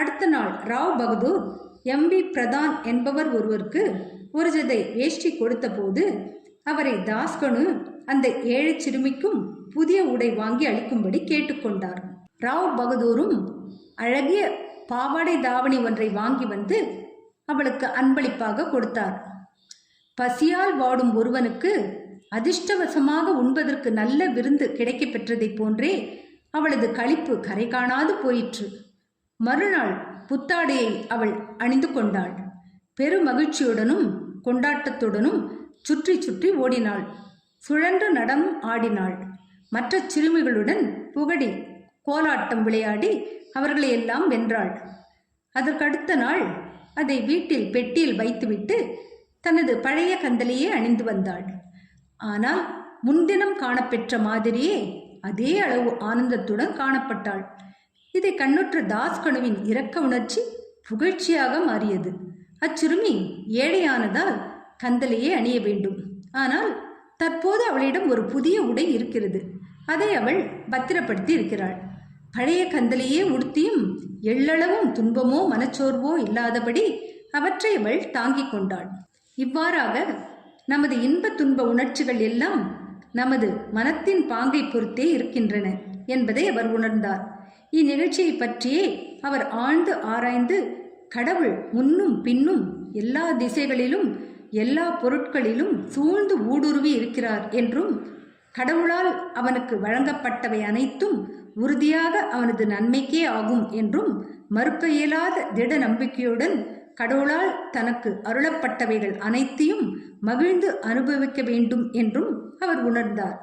அடுத்த நாள் ராவ் பகதூர் எம்பி பிரதான் என்பவர் ஒருவருக்கு ஒரு ஜதை வேஷ்டி கொடுத்த போது அவரை தாஸ்கனு அந்த ஏழை சிறுமிக்கும் புதிய உடை வாங்கி அளிக்கும்படி கேட்டுக்கொண்டார். ராவ் பகதூரும் அழகிய பாவாடை தாவணி ஒன்றை வாங்கி வந்து அவளுக்கு அன்பளிப்பாக கொடுத்தார். பசியால் வாடும் ஒருவனுக்கு அதிர்ஷ்டவசமாக உண்பதற்கு நல்ல விருந்து கிடைக்க பெற்றதை போன்றே அவளது களிப்பு கரை காணாது போயிற்று. மறுநாள் புத்தாடையை அவள் அணிந்து கொண்டாள். பெரு மகிழ்ச்சியுடனும் கொண்டாட்டத்துடனும் சுற்றி சுற்றி ஓடினாள். சுழன்று நடம் ஆடினாள். மற்ற சிறுமிகளுடன் புகடி கோலாட்டம் விளையாடி அவர்களை எல்லாம் வென்றாள். அதற்கடுத்த நாள் அதை வீட்டில் பெட்டியில் வைத்துவிட்டு தனது பழைய கந்தலையே அணிந்து வந்தாள். ஆனால் முன்தினம் காணப்பெற்ற மாதிரியே அதே அளவு ஆனந்தத்துடன் காணப்பட்டாள். இதை கண்ணுற்ற தாஸ்கனுவின் இரக்க உணர்ச்சி புகழ்ச்சியாக மாறியது. அச்சிறுமி ஏழையானதால் கந்தலையே அணிய வேண்டும். ஆனால் தற்போது அவளிடம் ஒரு புதிய உடை இருக்கிறது. அதை அவள் பத்திரப்படுத்தி இருக்கிறாள். பழைய கந்தலையே உடுத்தியும் எள்ளளவும் துன்பமோ மனச்சோர்வோ இல்லாதபடி அவற்றை அவள் தாங்கிக் கொண்டாள். இவ்வாறாக நமது இன்ப துன்ப உணர்ச்சிகள் எல்லாம் நமது மனத்தின் பாங்கை பொறுத்தே இருக்கின்றன என்பதை அவர் உணர்ந்தார். இந்நிகழ்ச்சியை பற்றியே அவர் ஆழ்ந்து ஆராய்ந்து கடவுள் முன்னும் பின்னும் எல்லா திசைகளிலும் எல்லா பொருட்களிலும் சூழ்ந்து ஊடுருவி இருக்கிறார் என்றும் கடவுளால் அவனுக்கு வழங்கப்பட்டவை அனைத்தும் உறுதியாக அவனது நன்மைக்கே ஆகும் என்றும் மறுக்க இயலாத திட நம்பிக்கையுடன் கடவுளால் தனக்கு அருளப்பட்டவைகள் அனைத்தையும் மகிழ்ந்து அனுபவிக்க வேண்டும் என்றும் அவர் உணர்ந்தார்.